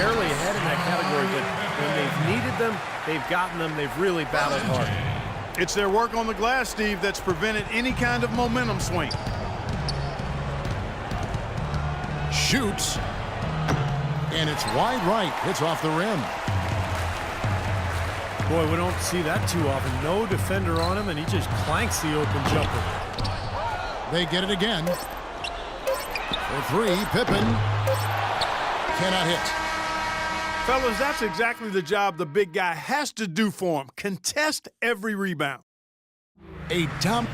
barely ahead in that category, but when they've needed them, they've gotten them. They've really battled hard. It's their work on the glass, Steve, that's prevented any kind of momentum swing. Shoots. And it's wide right. Hits off the rim. Boy, we don't see that too often. No defender on him, and he just clanks the open jumper. They get it again. For three, Pippen cannot hit. Fellas, that's exactly the job the big guy has to do for him. Contest every rebound. A dump.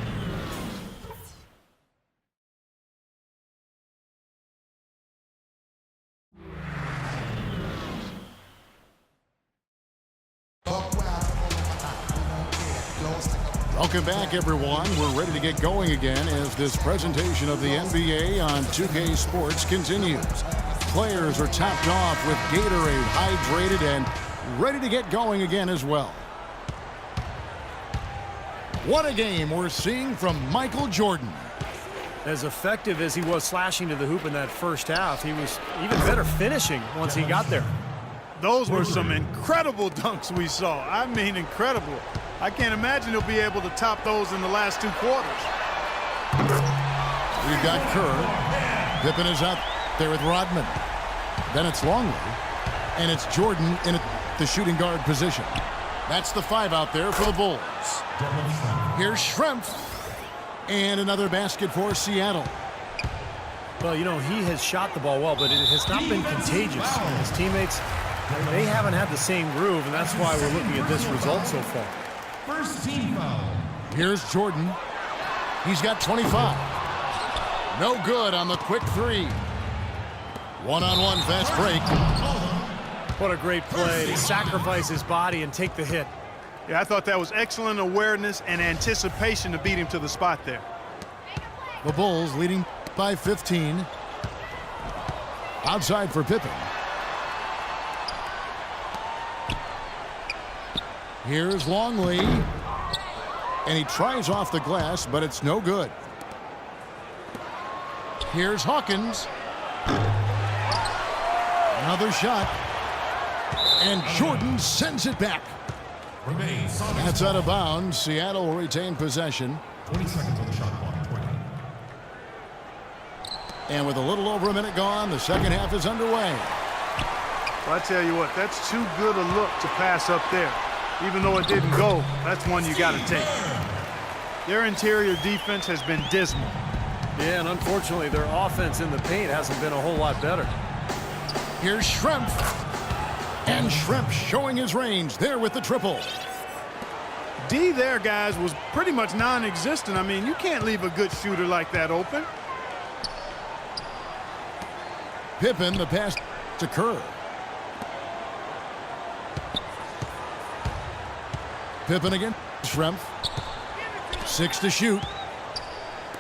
Welcome back, everyone. We're ready to get going again as this presentation of the NBA on 2K Sports continues. Players are topped off with Gatorade, hydrated, and ready to get going again as well. What a game we're seeing from Michael Jordan. As effective as he was slashing to the hoop in that first half, he was even better finishing once he got there. Those were some incredible dunks we saw. I mean, incredible. I can't imagine he'll be able to top those in the last two quarters. We've got Kerr. Pippen is out there with Rodman. Then it's Longley. And it's Jordan in the shooting guard position. That's the five out there for the Bulls. Here's Schrempf. And another basket for Seattle. Well, you know, he has shot the ball well, but it has not been contagious. His teammates, they haven't had the same groove, and that's why we're looking at this result so far. First team foul. Here's Jordan. He's got 25. No good on the quick three. One-on-one fast break. What a great play to sacrifice his body and take the hit. Yeah, I thought that was excellent awareness and anticipation to beat him to the spot there. The Bulls leading by 15. Outside for Pippen. Here's Longley. And he tries off the glass, but it's no good. Here's Hawkins. Another shot. And Jordan sends it back. That's out of bounds. Seattle will retain possession. 20 seconds on the shot clock. 20. And with a little over a minute gone, the second half is underway. Well, I tell you what, that's too good a look to pass up there. Even though it didn't go, that's one you got to take. Their interior defense has been dismal. Yeah, and unfortunately, their offense in the paint hasn't been a whole lot better. Here's Schrempf. And Schrempf showing his range there with the triple. D there, guys, was pretty much non-existent. I mean, you can't leave a good shooter like that open. Pippen, the pass to Kerr. Pippen again. Schrempf. 6 to shoot.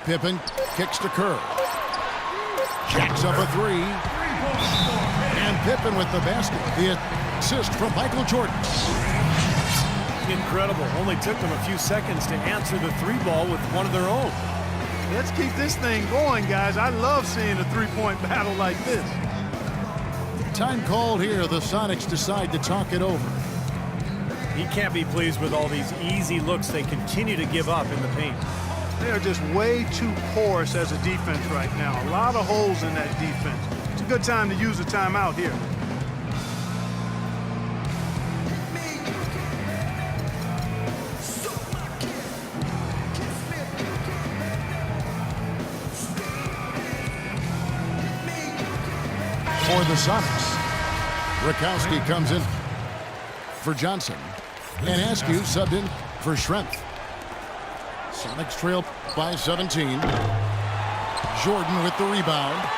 Pippen kicks to Kerr. Jacks up a three. And Pippen with the basket. The assist from Michael Jordan. Incredible. Only took them a few seconds to answer the three ball with one of their own. Let's keep this thing going, guys. I love seeing a three-point battle like this. Time called here. The Sonics decide to talk it over. He can't be pleased with all these easy looks they continue to give up in the paint. They are just way too porous as a defense right now. A lot of holes in that defense. It's a good time to use a timeout here. For the Sonics, Rakowski comes in for Johnson. And Askew subbed in for Schrempf. Sonics trail by 17. Jordan with the rebound.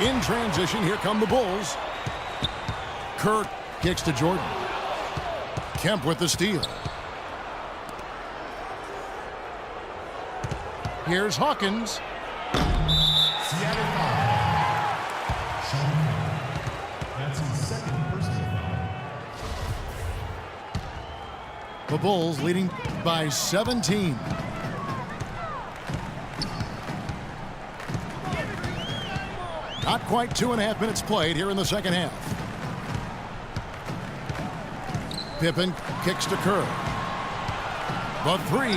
In transition, here come the Bulls. Kerr kicks to Jordan. Kemp with the steal. Here's Hawkins. Seattle foul. Sean, that's his second personal foul. The Bulls leading by 17. Not quite 2.5 minutes played here in the second half. Pippen kicks to Kerr. The three.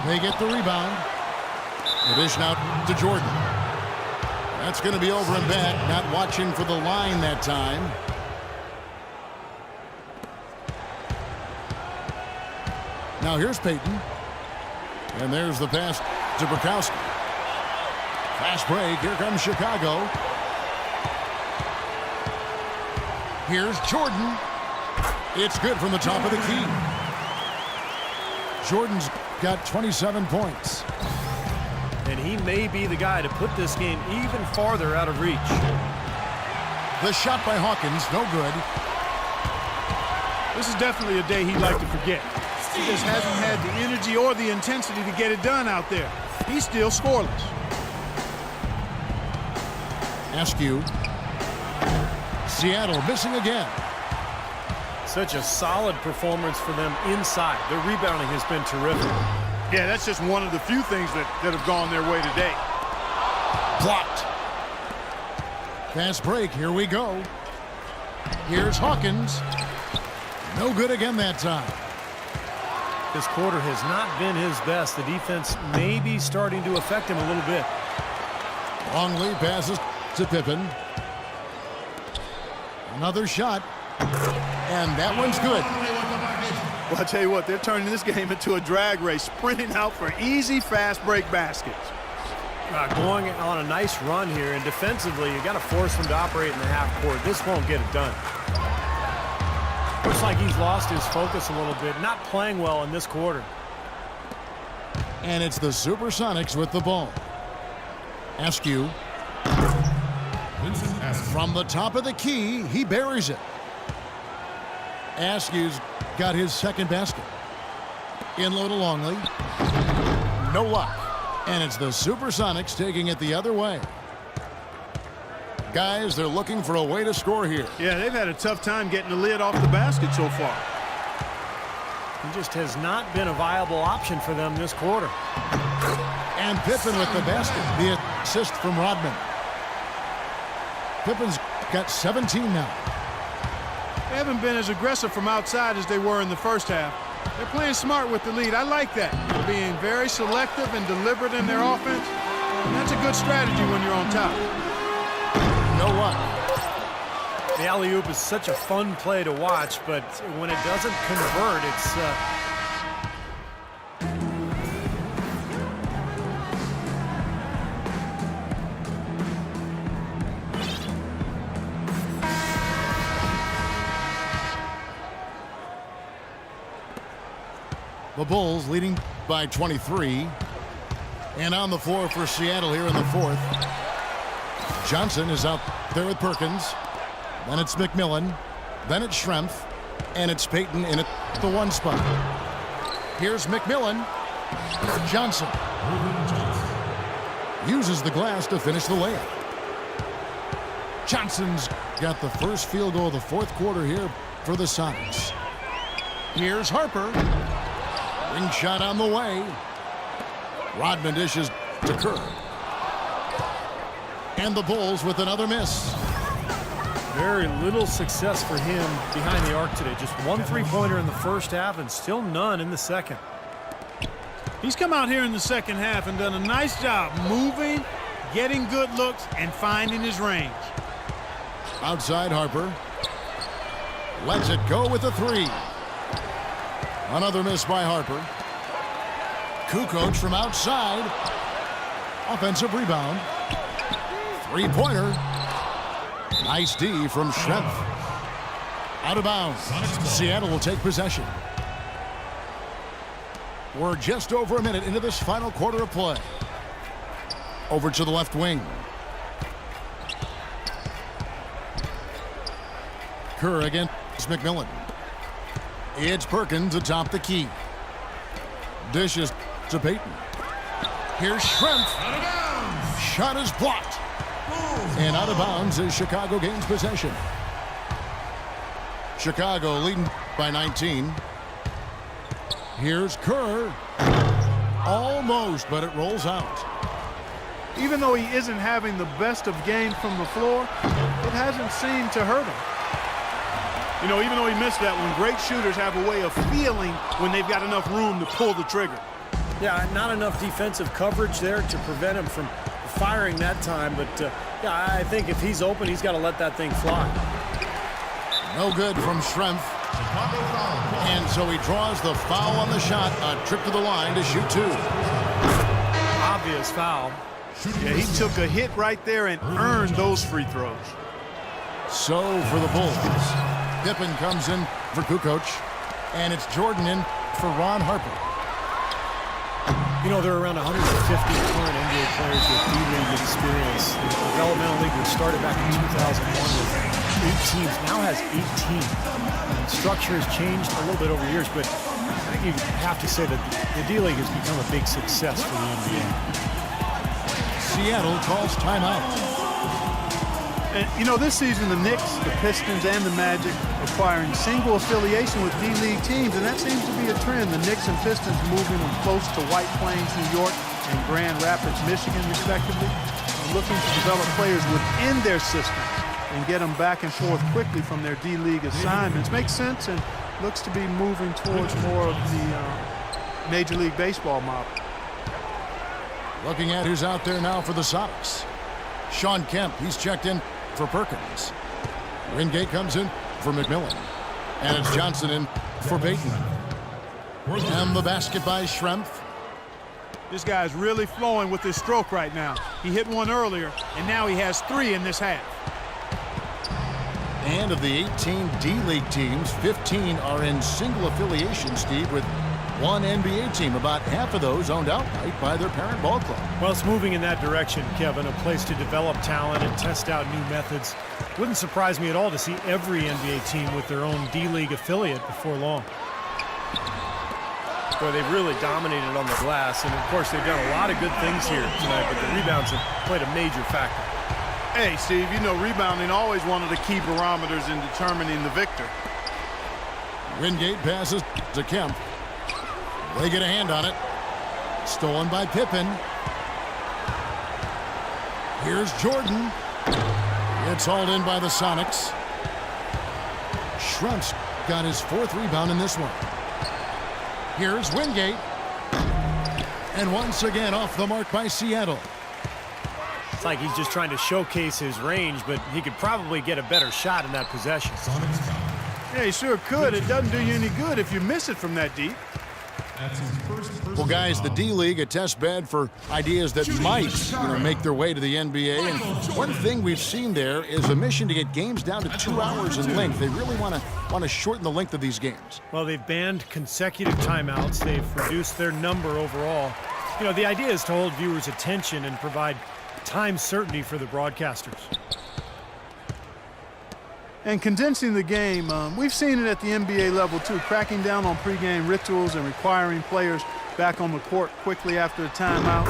They get the rebound. The dish now to Jordan. That's going to be over and back. Not watching for the line that time. Now here's Payton. And there's the pass to Bukowski. Fast break. Here comes Chicago. Here's Jordan. It's good from the top of the key. Jordan's got 27 points. And he may be the guy to put this game even farther out of reach. The shot by Hawkins, no good. This is definitely a day he'd like to forget. He just hasn't had the energy or the intensity to get it done out there. He's still scoreless. Askew. Seattle missing again. Such a solid performance for them inside. Their rebounding has been terrific. Yeah, that's just one of the few things that have gone their way today. Blocked. Fast break. Here we go. Here's Hawkins. No good again that time. This quarter has not been his best. The defense may be starting to affect him a little bit. Longley passes to Pippen. Another shot. And that one's good. Well, I tell you what, they're turning this game into a drag race, sprinting out for easy, fast break baskets. Going on a nice run here, and defensively, you got to force them to operate in the half court. This won't get it done. Looks like he's lost his focus a little bit, not playing well in this quarter. And it's the Supersonics with the ball. Askew. Vincent Askew. From the top of the key, he buries it. Askew's got his second basket. In low to Longley. No luck. And it's the Supersonics taking it the other way. Guys, they're looking for a way to score here. Yeah, they've had a tough time getting the lid off the basket so far. He just has not been a viable option for them this quarter. And Pippen with the basket. The assist from Rodman. Pippen's got 17 now. They haven't been as aggressive from outside as they were in the first half. They're playing smart with the lead. I like that. They're being very selective and deliberate in their offense. And that's a good strategy when you're on top. No luck. The alley-oop is such a fun play to watch, but when it doesn't convert, it's... The Bulls leading by 23. And on the floor for Seattle here in the fourth. Johnson is out there with Perkins. Then it's McMillan. Then it's Schrempf. And it's Payton in at the one spot. Here's McMillan. Johnson. Uses the glass to finish the layup. Johnson's got the first field goal of the fourth quarter here for the Sonics. Here's Harper. Ring shot on the way. Rodman dishes to Kerr. And the Bulls with another miss. Very little success for him behind the arc today. Just one three-pointer in the first half and still none in the second. He's come out here in the second half and done a nice job moving, getting good looks, and finding his range. Outside Harper. Lets it go with a three. Another miss by Harper. Kukoc from outside. Offensive rebound. Three-pointer. Nice D from Schrempf. Out of bounds. Seattle will take possession. We're just over a minute into this final quarter of play. Over to the left wing. Kerr against McMillan. It's Perkins atop the key. Dishes to Payton. Here's Schrempf. Shot is blocked. And out of bounds as Chicago gains possession. Chicago leading by 19. Here's Kerr. Almost, but it rolls out. Even though he isn't having the best of games from the floor, it hasn't seemed to hurt him. You know, even though he missed that one, great shooters have a way of feeling when they've got enough room to pull the trigger. Yeah, not enough defensive coverage there to prevent him from firing that time. But, yeah, I think if he's open, he's got to let that thing fly. No good from Schrempf. Chicago foul. And so he draws the foul on the shot. A trip to the line to shoot two. Obvious foul. Yeah, he took a hit right there and earned those free throws. So for the Bulls, Pippen comes in for Kukoc, and it's Jordan in for Ron Harper. You know, there are around 150 current NBA players with D-League experience. The developmental league was started back in 2001 with 8 teams. Now has 18. And structure has changed a little bit over years, but I think you have to say that the D-League has become a big success for the NBA. Seattle calls timeout. And, you know, this season, the Knicks, the Pistons, and the Magic acquiring single affiliation with D-League teams, and that seems to be a trend. The Knicks and Pistons moving them close to White Plains, New York, and Grand Rapids, Michigan, respectively, looking to develop players within their system and get them back and forth quickly from their D-League assignments. Makes sense and looks to be moving towards more of the Major League Baseball model. Looking at who's out there now for the Sox. Sean Kemp, he's checked in for Perkins. Wingate comes in for McMillan. And it's Johnson in for Payton. And the basket by Schrempf. This guy's really flowing with his stroke right now. He hit one earlier, and now he has 3 in this half. And of the 18 D-League teams, 15 are in single affiliation, Steve, with one NBA team. About half of those owned outright by their parent ball club. Well, it's moving in that direction, Kevin, a place to develop talent and test out new methods. Wouldn't surprise me at all to see every NBA team with their own D-League affiliate before long. Boy, they've really dominated on the glass, and of course they've done a lot of good things here tonight, but the rebounds have played a major factor. Hey, Steve, you know rebounding always one of the key barometers in determining the victor. Wingate passes to Kemp. They get a hand on it. Stolen by Pippen. Here's Jordan. It's hauled in by the Sonics. Schrempf's got his 4th rebound in this one. Here's Wingate. And once again off the mark by Seattle. It's like he's just trying to showcase his range, but he could probably get a better shot in that possession. Sonics foul. Yeah, he sure could. It doesn't do you any good if you miss it from that deep. That's his first personal Well, guys, the foul. D-League, a test bed for ideas that might, make their way to the NBA. And one thing we've seen there is a mission to get games down to 2 hours in length. They really want to shorten the length of these games. Well, they've banned consecutive timeouts. They've reduced their number overall. You know, the idea is to hold viewers' attention and provide time certainty for the broadcasters. And condensing the game, we've seen it at the NBA level too, cracking down on pregame rituals and requiring players back on the court quickly after a timeout.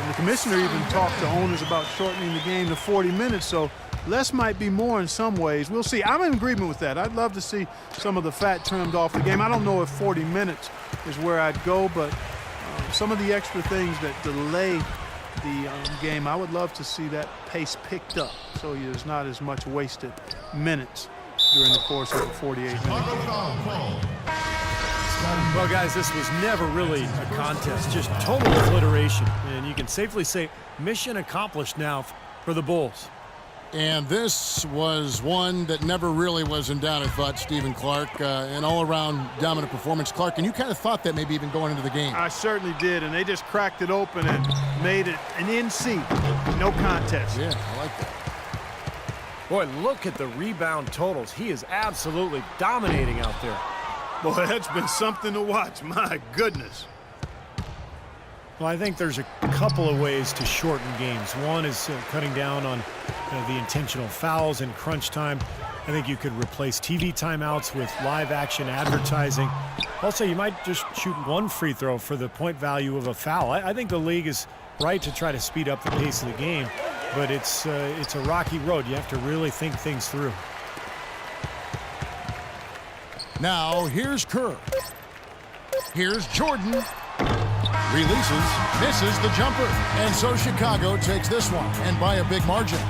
The commissioner even talked to owners about shortening the game to 40 minutes, so less might be more in some ways. We'll see. I'm in agreement with that. I'd love to see some of the fat trimmed off the game. I don't know if 40 minutes is where I'd go, but some of the extra things that delay the game, I would love to see that pace picked up so there's not as much wasted minutes during the course of the 48 minutes. Chicago foul called. Well, guys, this was never really a contest, just total obliteration. And you can safely say mission accomplished now for the Bulls. And this was one that never really was in doubt, I thought, Stephen Clark. An all-around dominant performance. Clark, and you kind of thought that maybe even going into the game. I certainly did, and they just cracked it open and made it an NC. No contest. Yeah, I like that. Boy, look at the rebound totals. He is absolutely dominating out there. Boy, that's been something to watch. My goodness. Well, I think there's a couple of ways to shorten games. One is cutting down on the intentional fouls in crunch time. I think you could replace TV timeouts with live action advertising. Also, you might just shoot one free throw for the point value of a foul. I think the league is right to try to speed up the pace of the game, but it's a rocky road. You have to really think things through. Now, here's Kerr. Here's Jordan. Releases, misses the jumper. And so Chicago takes this one, and by a big margin.